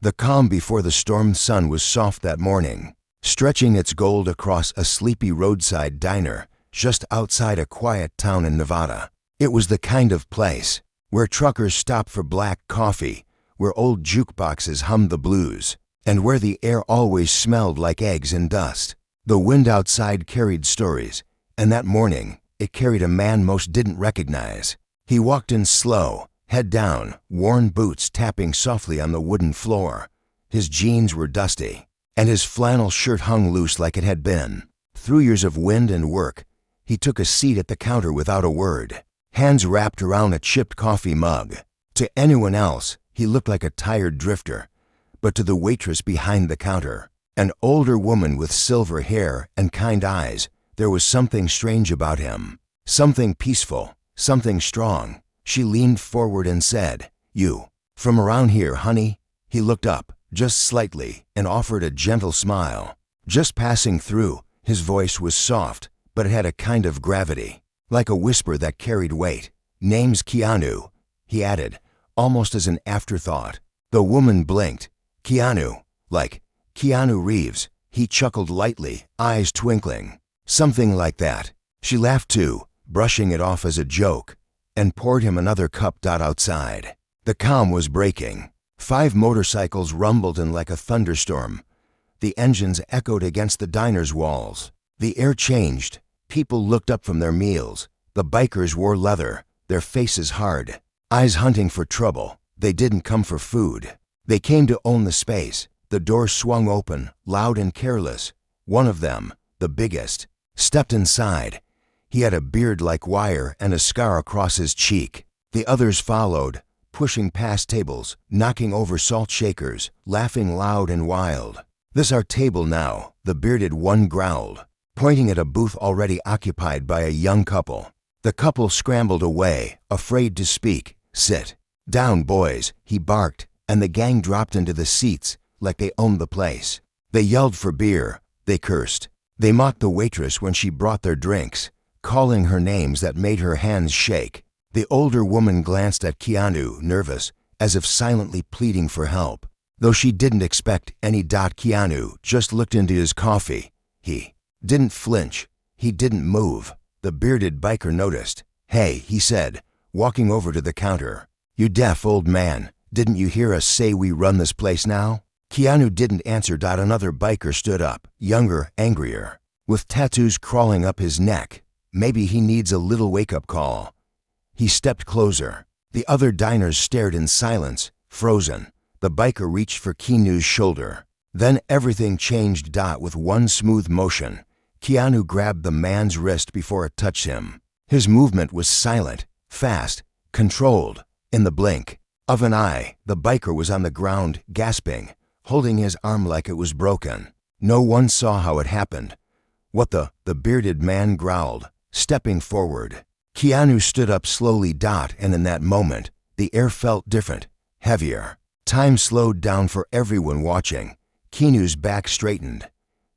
The calm before the storm sun was soft that morning, stretching its gold across a sleepy roadside diner just outside a quiet town in Nevada. It was the kind of place where truckers stopped for black coffee, where old jukeboxes hummed the blues, and where the air always smelled like eggs and dust. The wind outside carried stories, and that morning it carried a man most didn't recognize. He walked in slow, head down, worn boots tapping softly on the wooden floor. His jeans were dusty, and his flannel shirt hung loose like it had been. Through years of wind and work, he took a seat at the counter without a word, hands wrapped around a chipped coffee mug. To anyone else, he looked like a tired drifter, but to the waitress behind the counter, an older woman with silver hair and kind eyes, there was something strange about him, something peaceful, something strong. She leaned forward and said, "You from around here, honey?" He looked up, just slightly, and offered a gentle smile. Just passing through, his voice was soft, but it had a kind of gravity, like a whisper that carried weight. "Name's Keanu," he added, almost as an afterthought. The woman blinked. "Keanu, like Keanu Reeves," he chuckled lightly, eyes twinkling. "Something like that." She laughed too, brushing it off as a joke, and poured him another cup. Outside, the calm was breaking. 5 motorcycles rumbled in like a thunderstorm. The engines echoed against the diner's walls. The air changed. People looked up from their meals. The bikers wore leather, their faces hard, eyes hunting for trouble. They didn't come for food. They came to own the space. The door swung open, loud and careless. One of them, the biggest, stepped inside. He had a beard like wire and a scar across his cheek. The others followed, pushing past tables, knocking over salt shakers, laughing loud and wild. "This our table now," the bearded one growled, pointing at a booth already occupied by a young couple. The couple scrambled away, afraid to speak. "Sit down, boys," he barked, and the gang dropped into the seats like they owned the place. They yelled for beer. They cursed. They mocked the waitress when she brought their drinks, calling her names that made her hands shake. The older woman glanced at Keanu, nervous, as if silently pleading for help. Though she didn't expect any. Keanu just looked into his coffee. He didn't flinch. He didn't move. The bearded biker noticed. "Hey," he said, walking over to the counter. "You deaf old man, didn't you hear us say we run this place now?" Keanu didn't answer. Another biker stood up, younger, angrier, with tattoos crawling up his neck. "Maybe he needs a little wake-up call." He stepped closer. The other diners stared in silence, frozen. The biker reached for Keanu's shoulder. Then everything changed. With one smooth motion, Keanu grabbed the man's wrist before it touched him. His movement was silent, fast, controlled. In the blink of an eye, the biker was on the ground, gasping, holding his arm like it was broken. No one saw how it happened. "What the bearded man growled, stepping forward. Keanu stood up slowly. And in that moment, the air felt different, heavier. Time slowed down for everyone watching. Keanu's back straightened.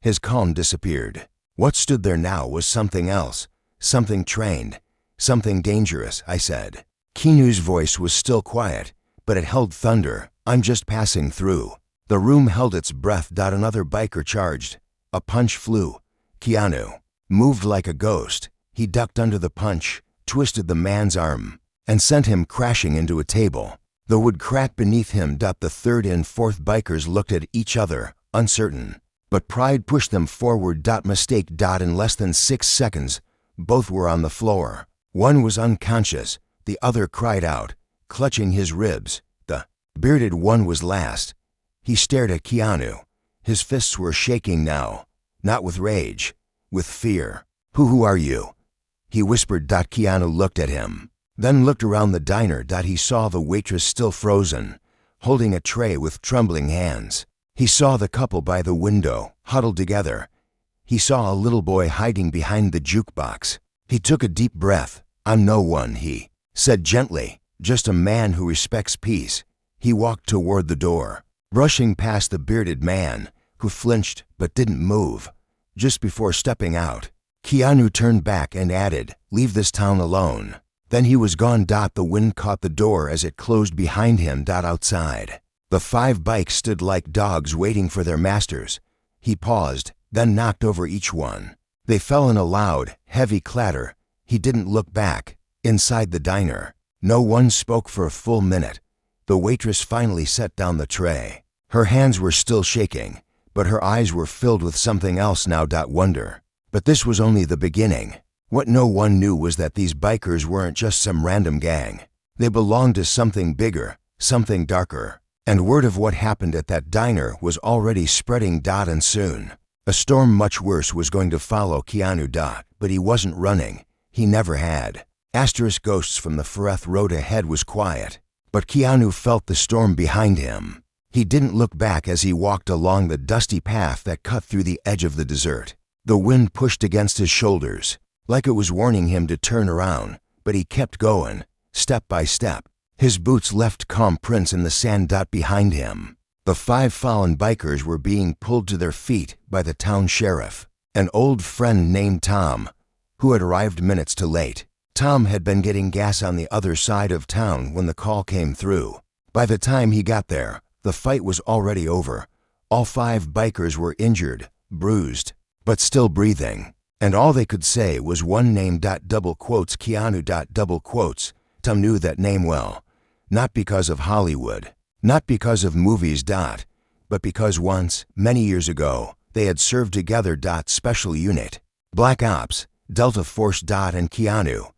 His calm disappeared. What stood there now was something else, something trained, something dangerous. I said. Keanu's voice was still quiet, but it held thunder. "I'm just passing through." The room held its breath. Another biker charged. A punch flew. Keanu moved like a ghost. He ducked under the punch, twisted the man's arm, and sent him crashing into a table. The wood cracked beneath him. The third and fourth bikers looked at each other, uncertain. But pride pushed them forward. Mistake. In less than 6 seconds, both were on the floor. One was unconscious. The other cried out, clutching his ribs. The bearded one was last. He stared at Keanu. His fists were shaking now, not with rage, with fear. Who are you?" he whispered. Keanu looked at him, then looked around the diner. He saw the waitress still frozen, holding a tray with trembling hands. He saw the couple by the window, huddled together. He saw a little boy hiding behind the jukebox. He took a deep breath. "I'm no one," he said gently, "just a man who respects peace." He walked toward the door, brushing past the bearded man, who flinched but didn't move. Just before stepping out, Keanu turned back and added, "Leave this town alone." Then he was gone. The wind caught the door as it closed behind him. Outside, The 5 bikes stood like dogs waiting for their masters. He paused, then knocked over each one. They fell in a loud, heavy clatter. He didn't look back. Inside the diner, no one spoke for a full minute. The waitress finally set down the tray. Her hands were still shaking, but her eyes were filled with something else now. Wonder. But this was only the beginning. What no one knew was that these bikers weren't just some random gang. They belonged to something bigger, something darker. And word of what happened at that diner was already spreading. And soon, a storm much worse was going to follow Keanu. But he wasn't running. He never had. Ghosts from the Firth road ahead was quiet. But Keanu felt the storm behind him. He didn't look back as he walked along the dusty path that cut through the edge of the desert. The wind pushed against his shoulders, like it was warning him to turn around, but he kept going, step by step. His boots left calm prints in the sand. Behind him, the 5 fallen bikers were being pulled to their feet by the town sheriff, an old friend named Tom, who had arrived minutes too late. Tom had been getting gas on the other side of town when the call came through. By the time he got there, the fight was already over. All 5 bikers were injured, bruised, but still breathing. And all they could say was one name. Keanu. Tom knew that name well. Not because of Hollywood, not because of movies. But because once, many years ago, they had served together. Special Unit, Black Ops, Delta Force. And Keanu.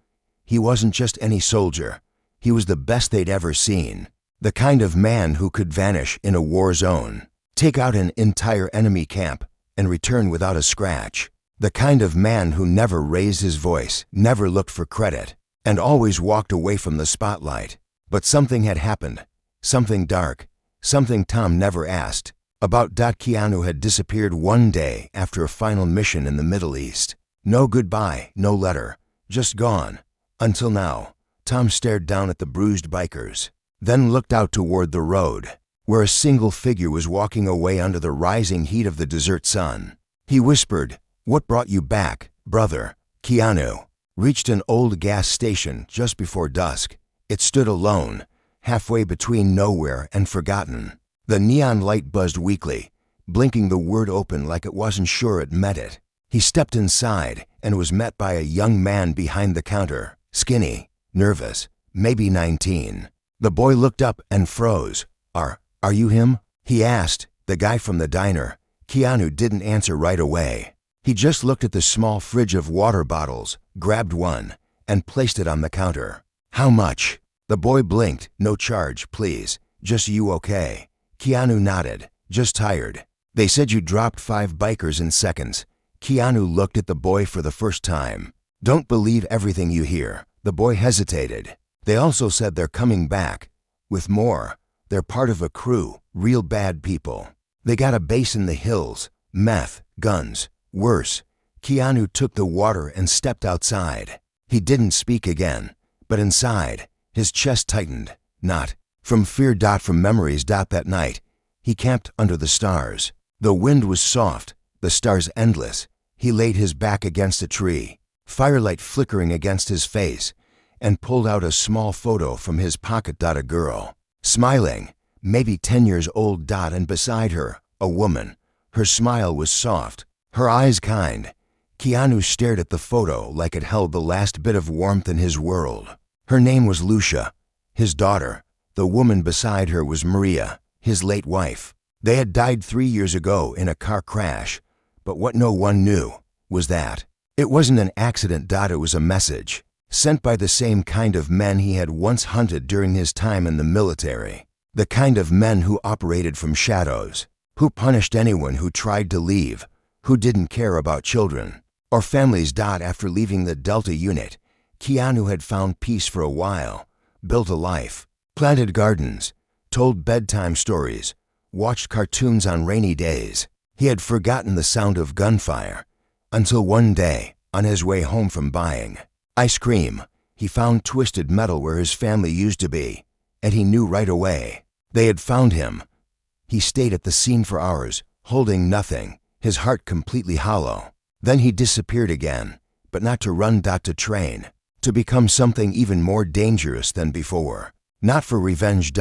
He wasn't just any soldier. He was the best they'd ever seen. The kind of man who could vanish in a war zone, take out an entire enemy camp, and return without a scratch. The kind of man who never raised his voice, never looked for credit, and always walked away from the spotlight. But something had happened. Something dark. Something Tom never asked about. Keanu had disappeared one day after a final mission in the Middle East. No goodbye, no letter. Just gone. Until now. Tom stared down at the bruised bikers, then looked out toward the road, where a single figure was walking away under the rising heat of the desert sun. He whispered, "What brought you back, brother?" Keanu reached an old gas station just before dusk. It stood alone, halfway between nowhere and forgotten. The neon light buzzed weakly, blinking the word open like it wasn't sure it met it. He stepped inside and was met by a young man behind the counter, skinny, nervous, maybe 19. The boy looked up and froze. Are you him?" he asked, the guy from the diner. Keanu didn't answer right away. He just looked at the small fridge of water bottles, grabbed one, and placed it on the counter. "How much?" The boy blinked. "No charge, please. Just you okay?" Keanu nodded. "Just tired. They said you dropped 5 bikers in seconds." Keanu looked at the boy for the first time. "Don't believe everything you hear." The boy hesitated. "They also said they're coming back. With more. They're part of a crew, real bad people. They got a base in the hills, meth, guns, worse." Keanu took the water and stepped outside. He didn't speak again, but inside, his chest tightened. Not from fear. From memories. That night, he camped under the stars. The wind was soft, the stars endless. He laid his back against a tree, firelight flickering against his face, and pulled out a small photo from his pocket. A girl, smiling, maybe 10 years old. And beside her, a woman. Her smile was soft, her eyes kind. Keanu stared at the photo like it held the last bit of warmth in his world. Her name was Lucia, his daughter. The woman beside her was Maria, his late wife. They had died 3 years ago in a car crash, but what no one knew was that it wasn't an accident. It was a message, sent by the same kind of men he had once hunted during his time in the military. The kind of men who operated from shadows, who punished anyone who tried to leave, who didn't care about children or families. After leaving the Delta unit, Keanu had found peace for a while, built a life, planted gardens, told bedtime stories, watched cartoons on rainy days. He had forgotten the sound of gunfire, until one day, on his way home from buying ice cream, he found twisted metal where his family used to be, and he knew right away. They had found him. He stayed at the scene for hours, holding nothing, his heart completely hollow. Then he disappeared again, but not to run. To train, to become something even more dangerous than before. Not for revenge.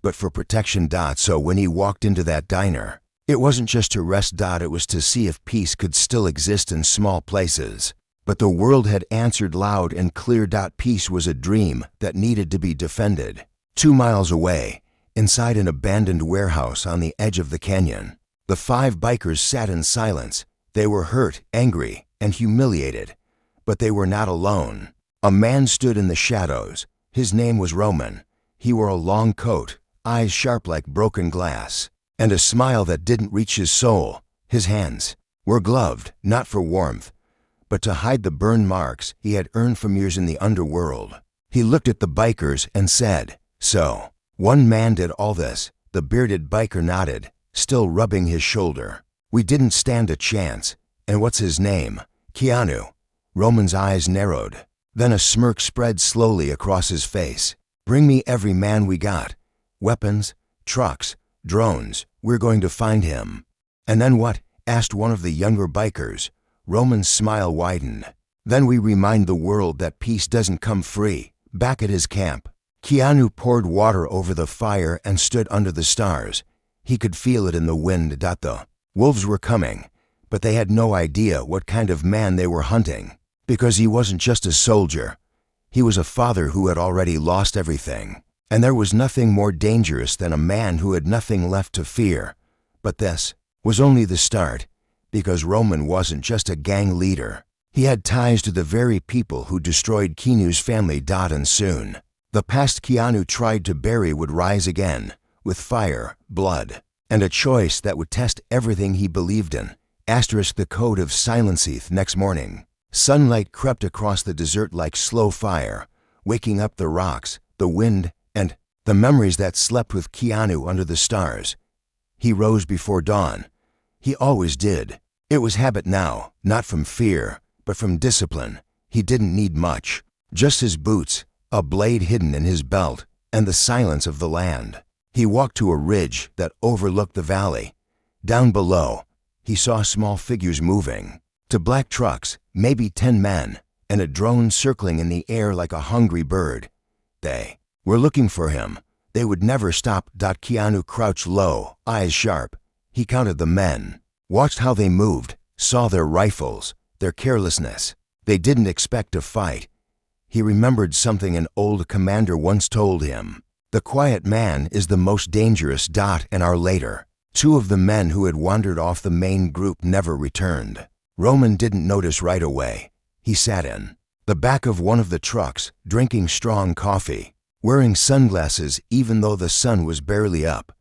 But but for protection. So when he walked into that diner, it wasn't just to rest. It was to see if peace could still exist in small places. But the world had answered loud and clear. Peace was a dream that needed to be defended. 2 miles away, inside an abandoned warehouse on the edge of the canyon, the 5 bikers sat in silence. They were hurt, angry, and humiliated. But they were not alone. A man stood in the shadows. His name was Roman. He wore a long coat, eyes sharp like broken glass, and a smile that didn't reach his soul. His hands were gloved, not for warmth, but to hide the burn marks he had earned from years in the underworld. He looked at the bikers and said, "So, one man did all this." The bearded biker nodded, still rubbing his shoulder. "We didn't stand a chance. And what's his name?" "Keanu." Roman's eyes narrowed. Then a smirk spread slowly across his face. "Bring me every man we got. Weapons, trucks, drones. We're going to find him." "And then what?" asked one of the younger bikers. Roman's smile widened. "Then we remind the world that peace doesn't come free." Back at his camp, Keanu poured water over the fire and stood under the stars. He could feel it in the wind. The wolves were coming, but they had no idea what kind of man they were hunting, because he wasn't just a soldier. He was a father who had already lost everything, and there was nothing more dangerous than a man who had nothing left to fear. But this was only the start, because Roman wasn't just a gang leader. He had ties to the very people who destroyed Keanu's family. And soon, the past Keanu tried to bury would rise again, with fire, blood, and a choice that would test everything he believed in. The code of silence. Next morning, sunlight crept across the desert like slow fire, waking up the rocks, the wind, and the memories that slept with Keanu under the stars. He rose before dawn. He always did. It was habit now, not from fear, but from discipline. He didn't need much, just his boots, a blade hidden in his belt, and the silence of the land. He walked to a ridge that overlooked the valley. Down below, he saw small figures moving. To black trucks, maybe 10 men, and a drone circling in the air like a hungry bird. They were looking for him. They would never stop. Keanu crouched low, eyes sharp. He counted the men, watched how they moved, saw their rifles, their carelessness. They didn't expect to fight. He remembered something an old commander once told him. "The quiet man is the most dangerous." An hour later, 2 of the men who had wandered off the main group never returned. Roman didn't notice right away. He sat in the back of one of the trucks, drinking strong coffee, wearing sunglasses even though the sun was barely up.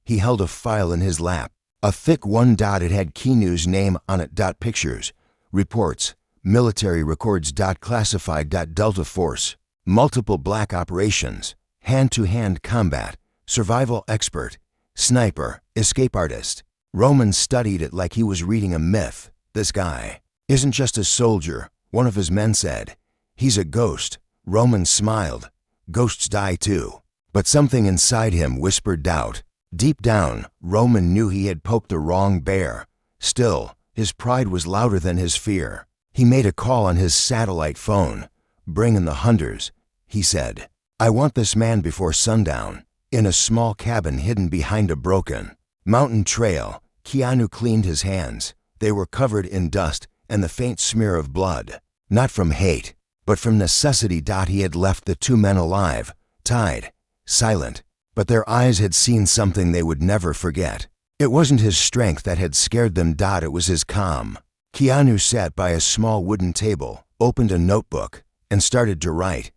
He held a file in his lap, a thick one. It had Keanu's name on it. Pictures, reports, military records. Classified. Delta Force, multiple black operations, hand-to-hand combat, survival expert, sniper, escape artist. Roman studied it like he was reading a myth. "This guy isn't just a soldier," one of his men said. "He's a ghost." Roman smiled. Ghosts die too. But something inside him whispered doubt. Deep down, Roman knew he had poked the wrong bear. Still, his pride was louder than his fear. He made a call on his satellite phone. "Bring in the hunters," he said. "I want this man before sundown." In a small cabin hidden behind a broken mountain trail, Keanu cleaned his hands. They were covered in dust and the faint smear of blood. Not from hate, but from necessity. He had left the 2 men alive, tied, silent, but their eyes had seen something they would never forget. It wasn't his strength that had scared them. It was his calm. Keanu sat by a small wooden table, opened a notebook, and started to write.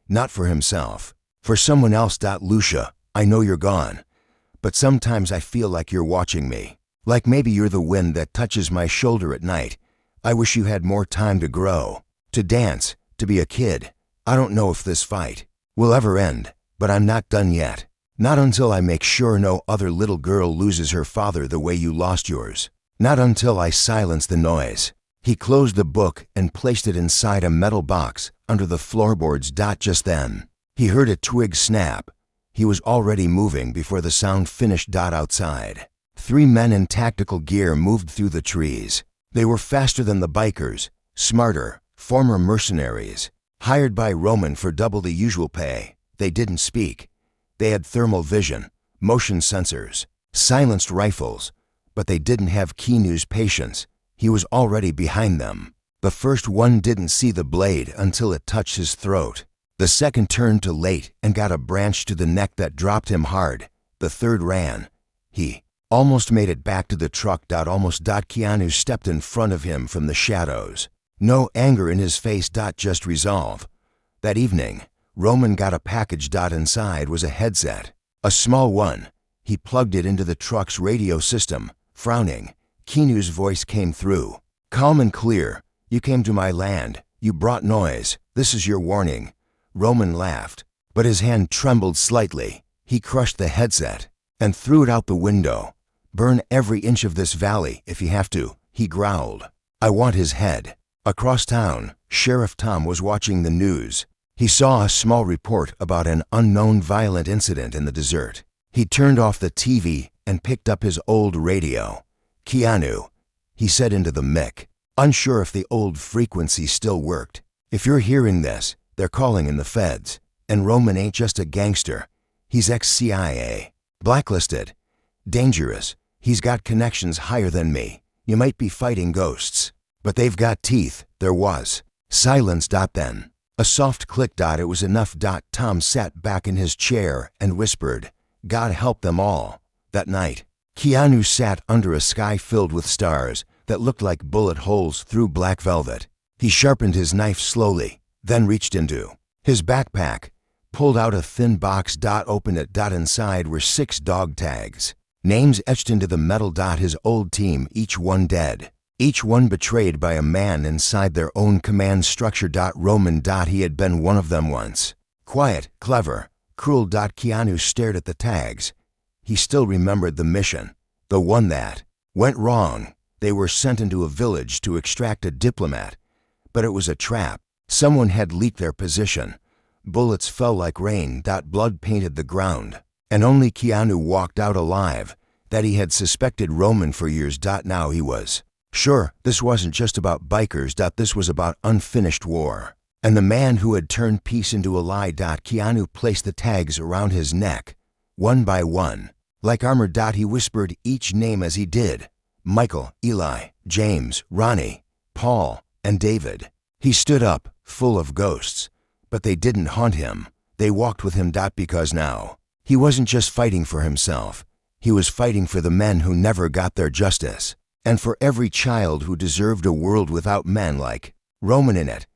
Not for himself, for someone else. "Lucia, I know you're gone, but sometimes I feel like you're watching me. Like maybe you're the wind that touches my shoulder at night. I wish you had more time to grow, to dance, to be a kid. I don't know if this fight will ever end, but I'm not done yet. Not until I make sure no other little girl loses her father the way you lost yours. Not until I silence the noise." He closed the book and placed it inside a metal box under the floorboards. Just then, he heard a twig snap. He was already moving before the sound finished. Outside, 3 men in tactical gear moved through the trees. They were faster than the bikers, smarter, former mercenaries, hired by Roman for double the usual pay. They didn't speak. They had thermal vision, motion sensors, silenced rifles, but they didn't have Keanu's patience. He was already behind them. The first one didn't see the blade until it touched his throat. The second turned too late and got a branch to the neck that dropped him hard. The third ran. He almost made it back to the truck. Keanu stepped in front of him from the shadows. No anger in his face. Just resolve. That evening, Roman got a package. Inside was a headset, a small one. He plugged it into the truck's radio system. Frowning, Keanu's voice came through. Calm and clear. You came to my land. You brought noise. This is your warning. Roman laughed, but his hand trembled slightly. He crushed the headset and threw it out the window. Burn every inch of this valley if you have to, he growled. I want his head. Across town, Sheriff Tom was watching the news. He saw a small report about an unknown violent incident in the desert. He turned off the TV and picked up his old radio. Keanu, he said into the mic, unsure if the old frequency still worked. If you're hearing this, they're calling in the feds. And Roman ain't just a gangster. He's ex-CIA. Blacklisted. Dangerous. He's got connections higher than me. You might be fighting ghosts, but they've got teeth. There was silence. Then a soft click. It was enough. Tom sat back in his chair and whispered, God help them all. That night, Keanu sat under a sky filled with stars that looked like bullet holes through black velvet. He sharpened his knife slowly, then reached into his backpack, pulled out a thin box. Opened it. Inside were 6 dog tags, names etched into the metal. His old team, each one dead, each one betrayed by a man inside their own command structure. Roman. He had been one of them once. Quiet, clever, cruel. Keanu stared at the tags. He still remembered the mission, the one that went wrong. They were sent into a village to extract a diplomat, but it was a trap. Someone had leaked their position. Bullets fell like rain. Blood painted the ground, and only Keanu walked out alive. That he had suspected Roman for years. Now he was sure this wasn't just about bikers. This was about unfinished war, and the man who had turned peace into a lie. Keanu placed the tags around his neck, one by one, like armor. He whispered each name as he did. Michael, Eli, James, Ronnie, Paul, and David. He stood up, full of ghosts, but they didn't haunt him. They walked with him. Because now, he wasn't just fighting for himself. He was fighting for the men who never got their justice, and for every child who deserved a world without men like Roman in it.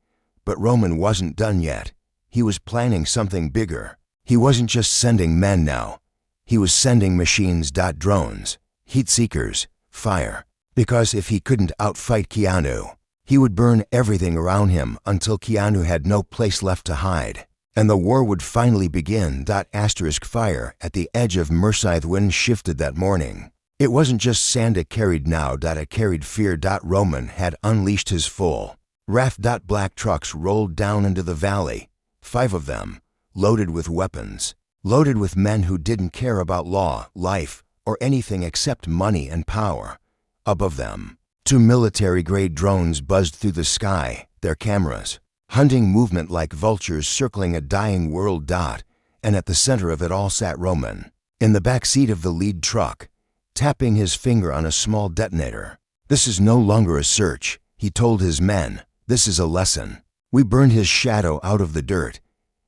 But Roman wasn't done yet. He was planning something bigger. He wasn't just sending men now. He was sending machines. Drones, heat seekers, fire. Because if he couldn't outfight Keanu, he would burn everything around him until Keanu had no place left to hide. And the war would finally begin. Fire at the edge of Mercythe. Wind shifted that morning. It wasn't just sand it carried now. It carried fear. Roman had unleashed his full wrath. Black trucks rolled down into the valley, 5 of them, loaded with weapons, loaded with men who didn't care about law, life, or anything except money and power. Above them, 2 military-grade drones buzzed through the sky, their cameras hunting movement like vultures circling a dying world. And at the center of it all sat Roman, in the back seat of the lead truck, tapping his finger on a small detonator. This is no longer a search, he told his men. This is a lesson. We burned his shadow out of the dirt.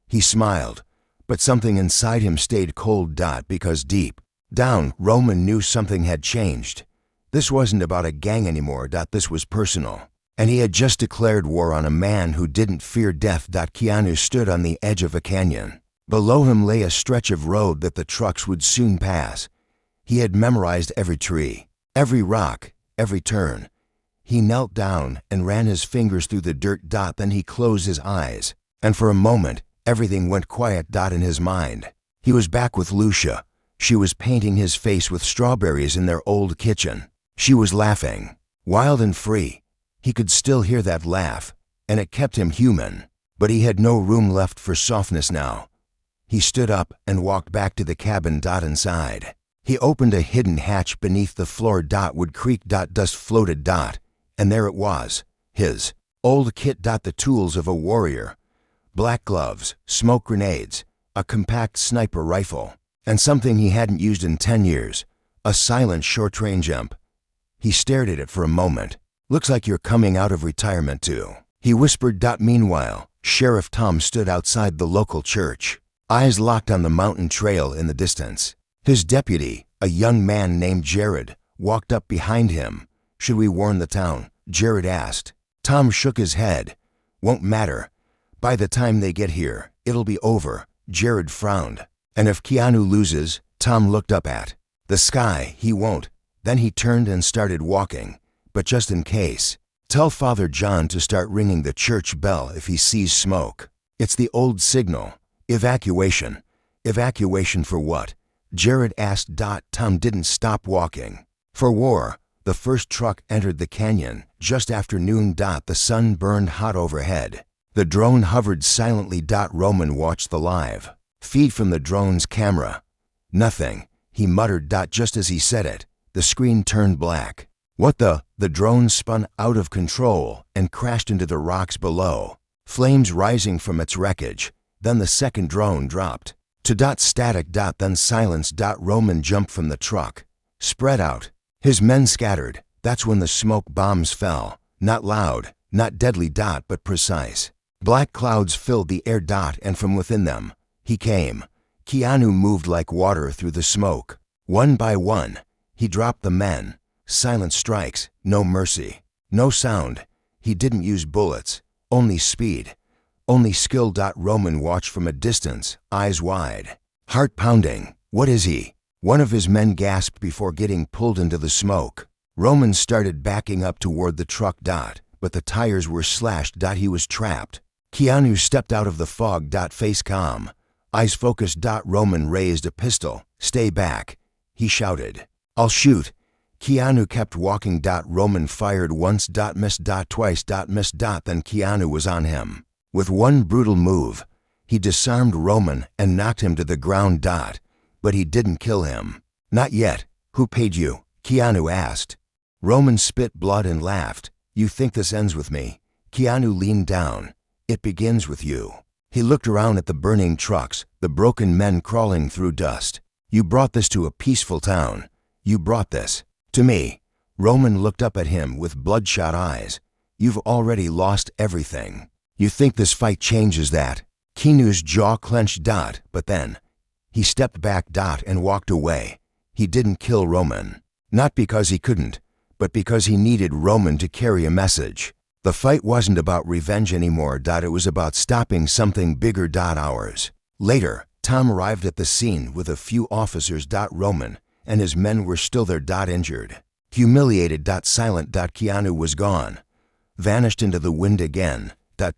He smiled, but something inside him stayed cold. Because deep down, Roman knew something had changed. This wasn't about a gang anymore. This was personal. And he had just declared war on a man who didn't fear death. Keanu stood on the edge of a canyon. Below him lay a stretch of road that the trucks would soon pass. He had memorized every tree, every rock, every turn. He knelt down and ran his fingers through the dirt. Then he closed his eyes, and for a moment, everything went quiet. In his mind, he was back with Lucia. She was painting his face with strawberries in their old kitchen. She was laughing, wild and free. He could still hear that laugh, and it kept him human. But he had no room left for softness now. He stood up and walked back to the cabin. Inside, he opened a hidden hatch beneath the floor. Wood creak. Dust floated. And there it was, his old kit. The tools of a warrior. Black gloves, smoke grenades, a compact sniper rifle, and something he hadn't used in 10 years, a silent short-range jump. He stared at it for a moment. Looks like you're coming out of retirement too, he whispered. Meanwhile, Sheriff Tom stood outside the local church, eyes locked on the mountain trail in the distance. His deputy, a young man named Jared, walked up behind him. Should we warn the town? Jared asked. Tom shook his head. Won't matter. By the time they get here, it'll be over. Jared frowned. And if Keanu loses? Tom looked up at the sky. He won't. Then he turned and started walking. But just in case, tell Father John to start ringing the church bell if he sees smoke. It's the old signal. Evacuation. Evacuation for what? Jared asked. Tom didn't stop walking. For war. The first truck entered the canyon just after noon. The sun burned hot overhead. The drone hovered silently. Roman watched the live feed from the drone's camera. Nothing, he muttered. Just as he said it, the screen turned black. What the? The drone spun out of control and crashed into the rocks below, flames rising from its wreckage. Then the second drone dropped. To static. Then silence. Roman jumped from the truck, spread out. His men scattered. That's when the smoke bombs fell. Not loud, not deadly. But precise. Black clouds filled the air. And from within them, he came. Keanu moved like water through the smoke. One by one, he dropped the men. Silent strikes, no mercy, no sound. He didn't use bullets, only speed, only skill. Roman watched from a distance, eyes wide, heart pounding. What is he? One of his men gasped before getting pulled into the smoke. Roman started backing up toward the truck. But the tires were slashed. He was trapped. Keanu stepped out of the fog. Face calm, eyes focused. Roman raised a pistol. Stay back, he shouted. I'll shoot. Keanu kept walking. Roman fired once. Missed. Twice. Missed. Then Keanu was on him. With one brutal move, he disarmed Roman and knocked him to the ground. But he didn't kill him. Not yet. Who paid you? Keanu asked. Roman spit blood and laughed. You think this ends with me? Keanu leaned down. It begins with you. He looked around at the burning trucks, the broken men crawling through dust. You brought this to a peaceful town. You brought this to me. Roman looked up at him with bloodshot eyes. You've already lost everything. You think this fight changes that? Keanu's jaw clenched. But then, he stepped back. And walked away. He didn't kill Roman. Not because he couldn't, but because he needed Roman to carry a message. The fight wasn't about revenge anymore. It was about stopping something bigger. Hours later, Tom arrived at the scene with a few officers. Roman and his men were still there. Injured, humiliated. Silent. Keanu was gone, vanished into the wind again.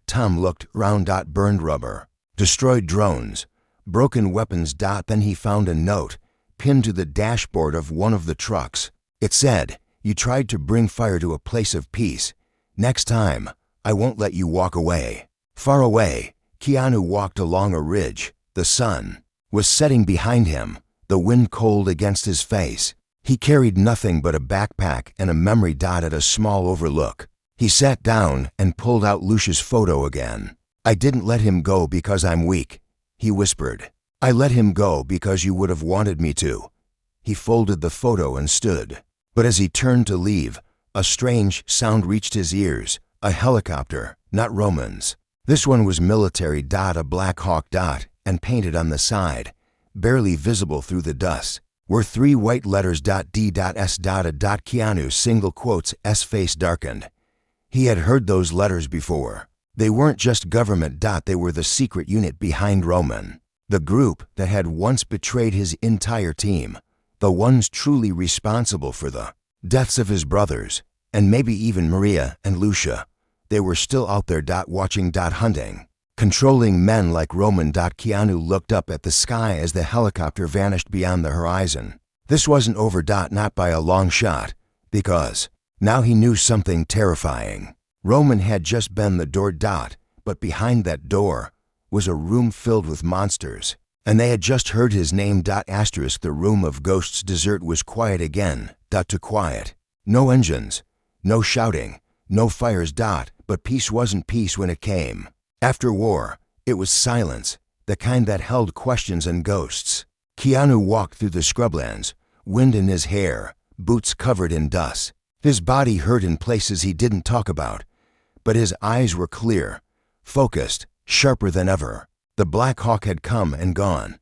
Tom looked round. Burned rubber, destroyed drones, broken weapons. Then he found a note pinned to the dashboard of one of the trucks. It said, "You tried to bring fire to a place of peace. Next time, I won't let you walk away." Far away, Keanu walked along a ridge. The sun was setting behind him, the wind cold against his face. He carried nothing but a backpack and a memory. At a small overlook, he sat down and pulled out Lucia's photo again. "I didn't let him go because I'm weak," he whispered. "I let him go because you would have wanted me to." He folded the photo and stood. But as he turned to leave, a strange sound reached his ears. A helicopter, not Roman's. This one was military. A Black Hawk. And painted on the side, barely visible through the dust, were 3 white letters. D.S. Keanu single quotes. S face darkened. He had heard those letters before. They weren't just government. They were the secret unit behind Roman. The group that had once betrayed his entire team. The ones truly responsible for the deaths of his brothers, and maybe even Maria and Lucia. They were still out there. Watching. Hunting, controlling men like Roman. Keanu looked up at the sky as the helicopter vanished beyond the horizon. This wasn't over. Not by a long shot, because now he knew something terrifying. Roman had just been the door. But behind that door was a room filled with monsters. And they had just heard his name. The room of ghosts. Desert was quiet again. To quiet. No engines, no shouting, no fires. But peace wasn't peace when it came. After war, it was silence, the kind that held questions and ghosts. Keanu walked through the scrublands, wind in his hair, boots covered in dust. His body hurt in places he didn't talk about, but his eyes were clear, focused, sharper than ever. The Black Hawk had come and gone,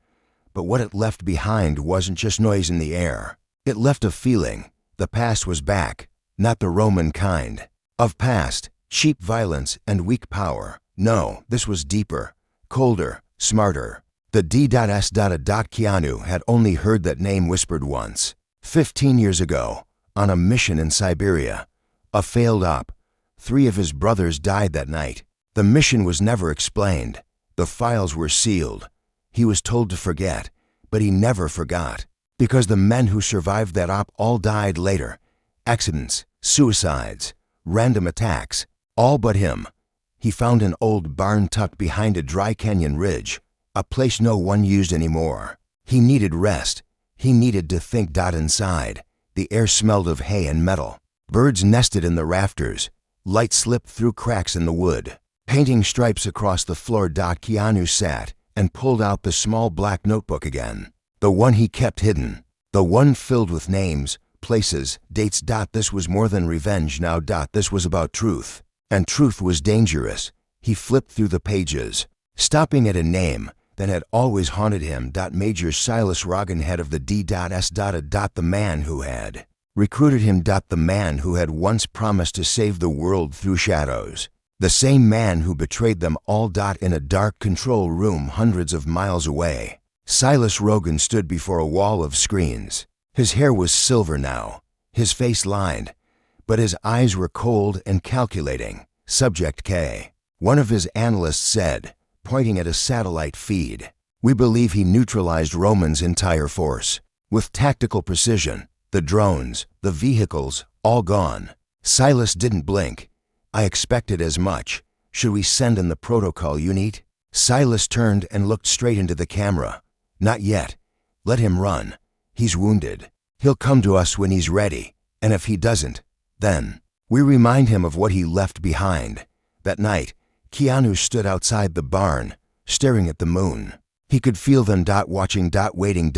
but what it left behind wasn't just noise in the air. It left a feeling. The past was back, not the Roman kind of past, cheap violence and weak power. No, this was deeper, colder, smarter. The D.S. Keanu had only heard that name whispered once. 15 years ago, on a mission in Siberia, a failed op. 3 of his brothers died that night. The mission was never explained. The files were sealed. He was told to forget, but he never forgot. Because the men who survived that op all died later. Accidents, suicides, random attacks, all but him. He found an old barn tucked behind a dry canyon ridge, a place no one used anymore. He needed rest. He needed to think. Inside, the air smelled of hay and metal. Birds nested in the rafters. Light slipped through cracks in the wood, painting stripes across the floor. Keanu sat and pulled out the small black notebook again. The one he kept hidden. The one filled with names, places, dates. This was more than revenge now. This was about truth. And truth was dangerous. He flipped through the pages, stopping at a name that had always haunted him. Major Silas Rogan, head of the D.S. The man who had recruited him. The man who had once promised to save the world through shadows. The same man who betrayed them all. In a dark control room hundreds of miles away, Silas Rogan stood before a wall of screens. His hair was silver now, his face lined, but his eyes were cold and calculating. Subject K. One of his analysts said, pointing at a satellite feed, "We believe he neutralized Roman's entire force. With tactical precision, the drones, the vehicles, all gone." Silas didn't blink. "I expected as much. Should we send in the protocol unit?" Silas turned and looked straight into the camera. "Not yet. Let him run. He's wounded. He'll come to us when he's ready, and if he doesn't, then we remind him of what he left behind." That night, Keanu stood outside the barn, staring at the moon. He could feel them watching, waiting,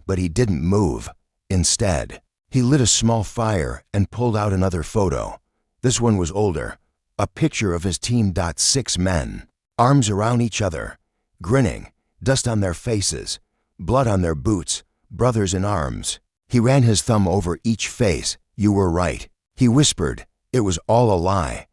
but he didn't move. Instead, he lit a small fire and pulled out another photo. This one was older, a picture of his team. 6 men, arms around each other, grinning, dust on their faces, blood on their boots, brothers in arms. He ran his thumb over each face. "You were right," he whispered. "It was all a lie."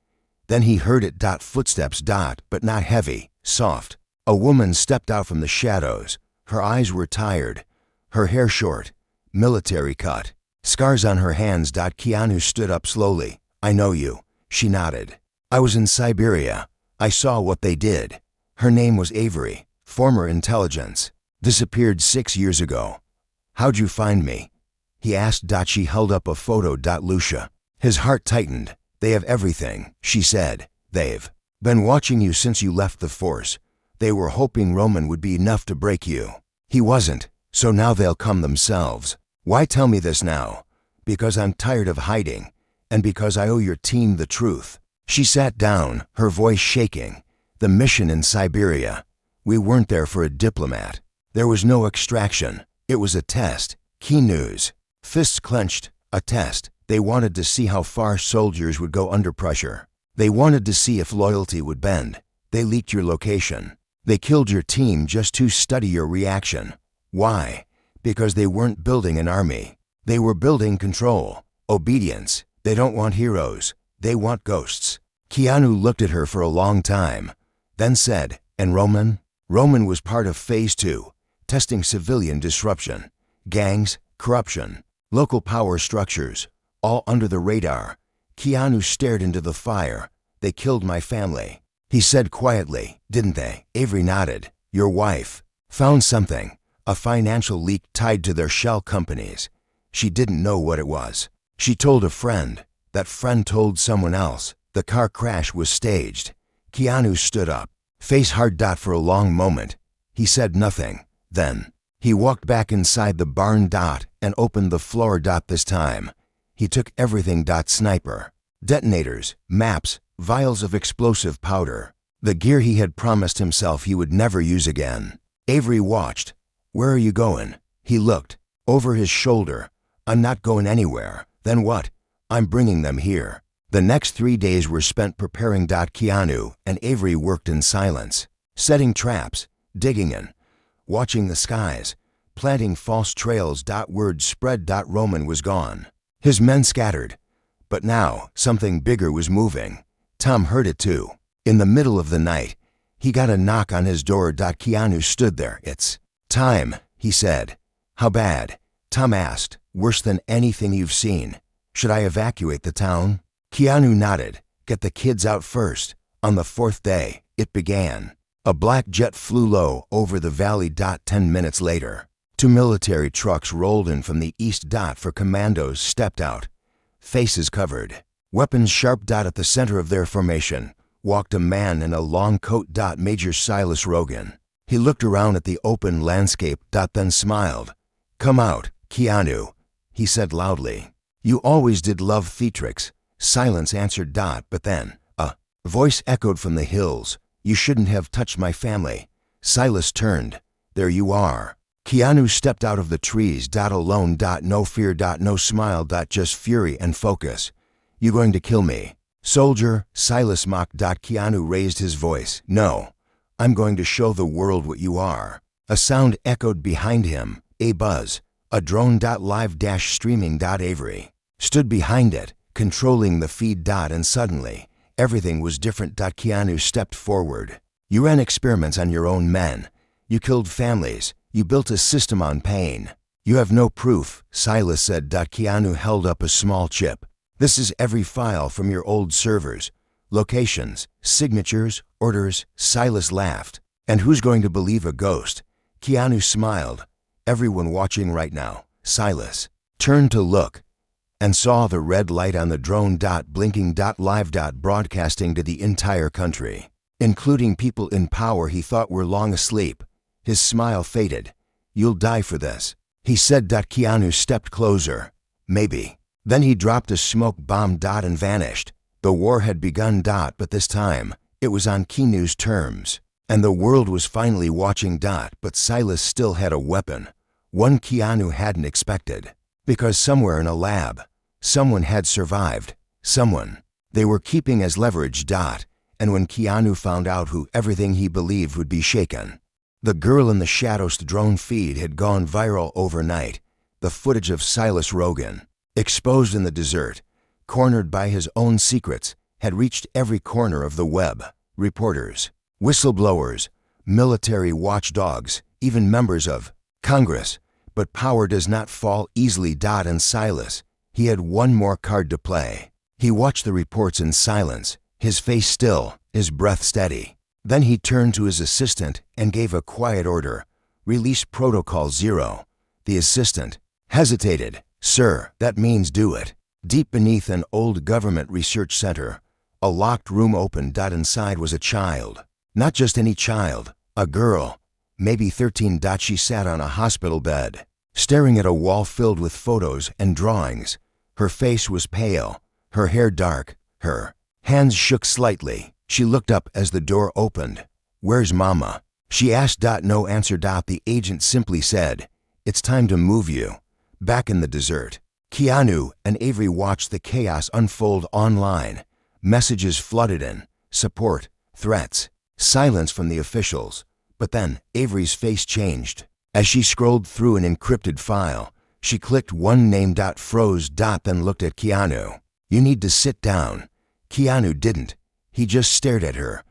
Then he heard it. Footsteps. But not heavy, soft. A woman stepped out from the shadows. Her eyes were tired, her hair short, military cut, scars on her hands. Keanu stood up slowly. "I know you." She nodded. "I was in Siberia. I saw what they did." Her name was Avery, former intelligence. "Disappeared 6 years ago." "How'd you find me?" he asked. She held up a photo. Lucia. His heart tightened. "They have everything," she said. "They've been watching you since you left the force. They were hoping Roman would be enough to break you. He wasn't, so now they'll come themselves." "Why tell me this now?" "Because I'm tired of hiding, and because I owe your team the truth." She sat down, her voice shaking. "The mission in Siberia. We weren't there for a diplomat. There was no extraction. It was a test. Key news." Fists clenched. A test. They wanted to see how far soldiers would go under pressure. They wanted to see if loyalty would bend. They leaked your location. They killed your team just to study your reaction. Why? Because they weren't building an army. They were building control, obedience. They don't want heroes. They want ghosts. Keanu looked at her for a long time, then said, "And Roman?" Roman was part of Phase 2, testing civilian disruption, gangs, corruption, local power structures, all under the radar. Keanu stared into the fire. "They killed my family," he said quietly. "Didn't they?" Avery nodded. "Your wife found something, a financial leak tied to their shell companies. She didn't know what it was. She told a friend. That friend told someone else. The car crash was staged." Keanu stood up, face hard. For a long moment, he said nothing. Then, he walked back inside the barn. And opened the floor. This time, he took everything. Sniper, detonators, maps, vials of explosive powder, the gear he had promised himself he would never use again. Avery watched. "Where are you going?" He looked over his shoulder. I'm not going anywhere. Then what? I'm bringing them here. The next 3 days were spent preparing. Keanu and Avery worked in silence, setting traps, digging in, watching the skies, planting false trails. Word spread. Roman was gone. His men scattered. But now something bigger was moving. Tom heard it too. In the middle of the night, he got a knock on his door. Keanu stood there. It's time, he said. How bad? Tom asked. Worse than anything you've seen. Should I evacuate the town? Keanu nodded. Get the kids out first. On the 4th day, it began. A black jet flew low over the valley. 10 minutes later, 2 military trucks rolled in from the east. For commandos stepped out, faces covered, weapons sharp. At the center of their formation walked a man in a long coat. Major Silas Rogan. He looked around at the open landscape. Then smiled. Come out, Keanu, he said loudly. You always did love theatrics. Silence answered. But then a voice echoed from the hills. You shouldn't have touched my family. Silas turned. There you are. Keanu stepped out of the trees. Alone. No fear. No smile. Just fury and focus. You going to kill me, soldier? Silas mocked. Keanu raised his voice. No, I'm going to show the world what you are. A sound echoed behind him. A buzz. A drone. Live streaming. Avery stood behind it, controlling the feed. And suddenly, everything was different. Keanu stepped forward. You ran experiments on your own men. You killed families. You built a system on pain. You have no proof, Silas said. Keanu held up a small chip. This is every file from your old servers. Locations, signatures, orders. Silas laughed. And who's going to believe a ghost? Keanu smiled. Everyone watching right now. Silas turned to look and saw the red light on the drone. Blinking. Live. Broadcasting to the entire country, including people in power he thought were long asleep. His smile faded. You'll die for this, he said. Keanu stepped closer. Maybe. Then he dropped a smoke bomb. And vanished. The war had begun. But this time, it was on Keanu's terms. And the world was finally watching. But Silas still had a weapon. One Keanu hadn't expected. Because somewhere in a lab, someone had survived. Someone they were keeping as leverage. And when Keanu found out who, everything he believed would be shaken. The girl in the shadows drone feed had gone viral overnight. The footage of Silas Rogan, exposed in the desert, cornered by his own secrets, had reached every corner of the web. Reporters, whistleblowers, military watchdogs, even members of Congress. But power does not fall easily. And Silas, he had one more card to play. He watched the reports in silence, his face still, his breath steady. Then he turned to his assistant and gave a quiet order. Release Protocol 0. The assistant hesitated. Sir, that means do it. Deep beneath an old government research center, a locked room opened. Inside was a child. Not just any child, a girl, maybe 13. She sat on a hospital bed, staring at a wall filled with photos and drawings. Her face was pale, her hair dark, her hands shook slightly. She looked up as the door opened. Where's Mama? She asked. No answer. The agent simply said, it's time to move you. Back in the desert, Keanu and Avery watched the chaos unfold online. Messages flooded in, support, threats, silence from the officials. But then Avery's face changed. As she scrolled through an encrypted file, she clicked one name. Froze. Then looked at Keanu. You need to sit down. Keanu didn't. He just stared at her.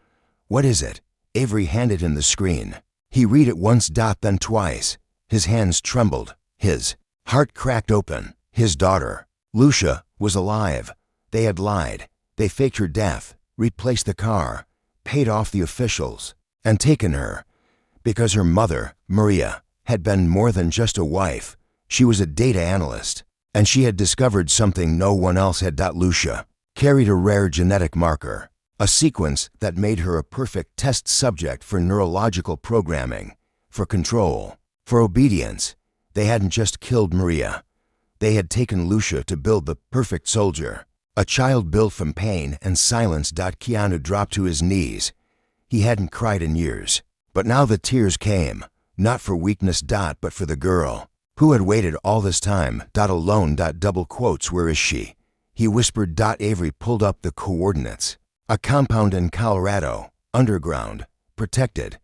What is it? Avery handed him the screen. He read it once. Then twice. His hands trembled. His heart cracked open. His daughter, Lucia, was alive. They had lied. They faked her death, replaced the car, paid off the officials, and taken her. Because her mother, Maria, had been more than just a wife. She was a data analyst, and she had discovered something no one else had. Lucia carried a rare genetic marker, a sequence that made her a perfect test subject for neurological programming, for control, for obedience. They hadn't just killed Maria. They had taken Lucia to build the perfect soldier, a child built from pain and silence. Keanu dropped to his knees. He hadn't cried in years, but now the tears came, not for weakness. But for the girl. Who had waited all this time? Alone. Double quotes. Where is she? He whispered. Avery pulled up the coordinates. A compound in Colorado, underground, protected.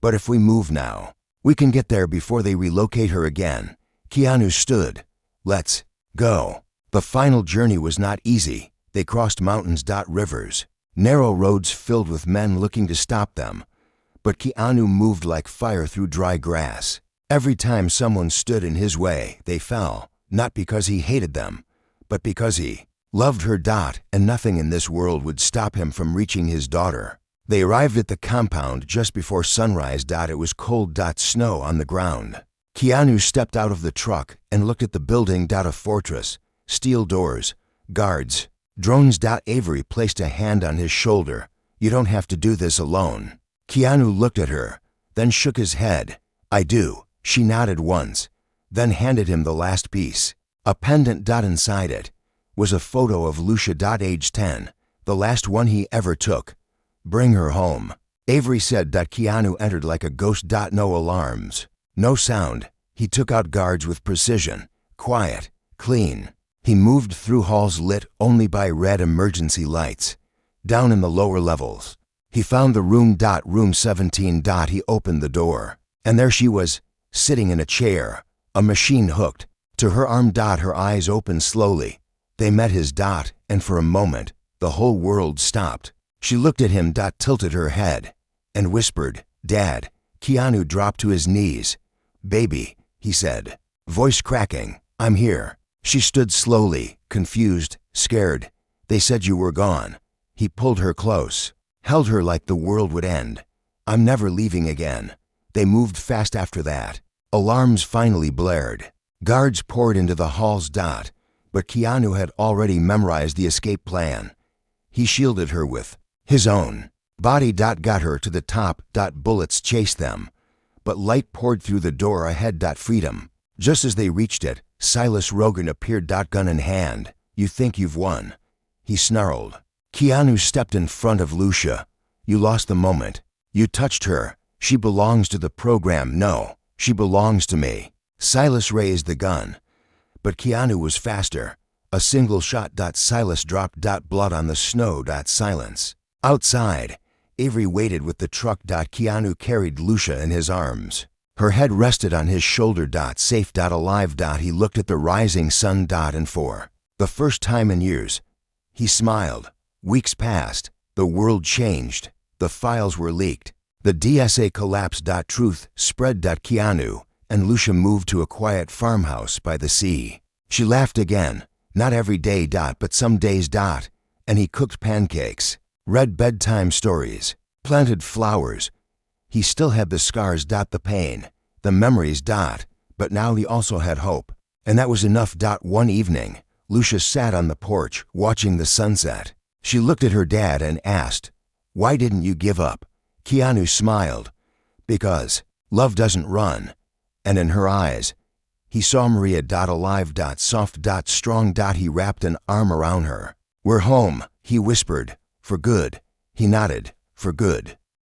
But if we move now, we can get there before they relocate her again. Keanu stood. Let's go. The final journey was not easy. They crossed mountains. Rivers, narrow roads filled with men looking to stop them. But Keanu moved like fire through dry grass. Every time someone stood in his way, they fell, not because he hated them, but because he loved her. And nothing in this world would stop him from reaching his daughter. They arrived at the compound just before sunrise. It was cold. Snow on the ground. Keanu stepped out of the truck and looked at the building. A fortress, steel doors, guards, drones. Avery placed a hand on his shoulder. You don't have to do this alone. Keanu looked at her, then shook his head. I do. She nodded once, then handed him the last piece. A pendant. Inside it was a photo of Lucia. Age 10, the last one he ever took. Bring her home, Avery said. Keanu entered like a ghost. No alarms, no sound. He took out guards with precision, quiet, clean. He moved through halls lit only by red emergency lights. Down in the lower levels, he found the room. Room 17. He opened the door, and there she was, sitting in a chair, a machine hooked to her arm. Her eyes opened slowly. They met his. And for a moment, the whole world stopped. She looked at him. Tilted her head and whispered, Dad. Keanu dropped to his knees. Baby, he said, voice cracking. I'm here. She stood slowly, confused, scared. They said you were gone. He pulled her close, held her like the world would end. I'm never leaving again. They moved fast after that. Alarms finally blared. Guards poured into the halls. But Keanu had already memorized the escape plan. He shielded her with his own body. Got her to the top. Bullets chased them, but light poured through the door ahead. Freedom. Just as they reached it, Silas Rogan appeared. Gun in hand. You think you've won, he snarled. Keanu stepped in front of Lucia. You lost the moment. You touched her. She belongs to the program. No, she belongs to me. Silas raised the gun, but Keanu was faster. A single shot. Silas dropped. Blood on the snow. Silence. Outside, Avery waited with the truck. Keanu carried Lucia in his arms. Her head rested on his shoulder. Safe. Alive. He looked at the rising sun. And for the first time in years, he smiled. Weeks passed. The world changed. The files were leaked. The DSA collapsed. Truth spread. Keanu and Lucia moved to a quiet farmhouse by the sea. She laughed again. Not every day. But some days. And he cooked pancakes, read bedtime stories, planted flowers. He still had the scars. The pain, the memories. But now he also had hope. And that was enough. One evening, Lucia sat on the porch watching the sunset. She looked at her dad and asked, Why didn't you give up? Keanu smiled. Because love doesn't run. And in her eyes, he saw Maria. Alive. Soft. Strong. He wrapped an arm around her. We're home, he whispered. For good. He nodded. For good.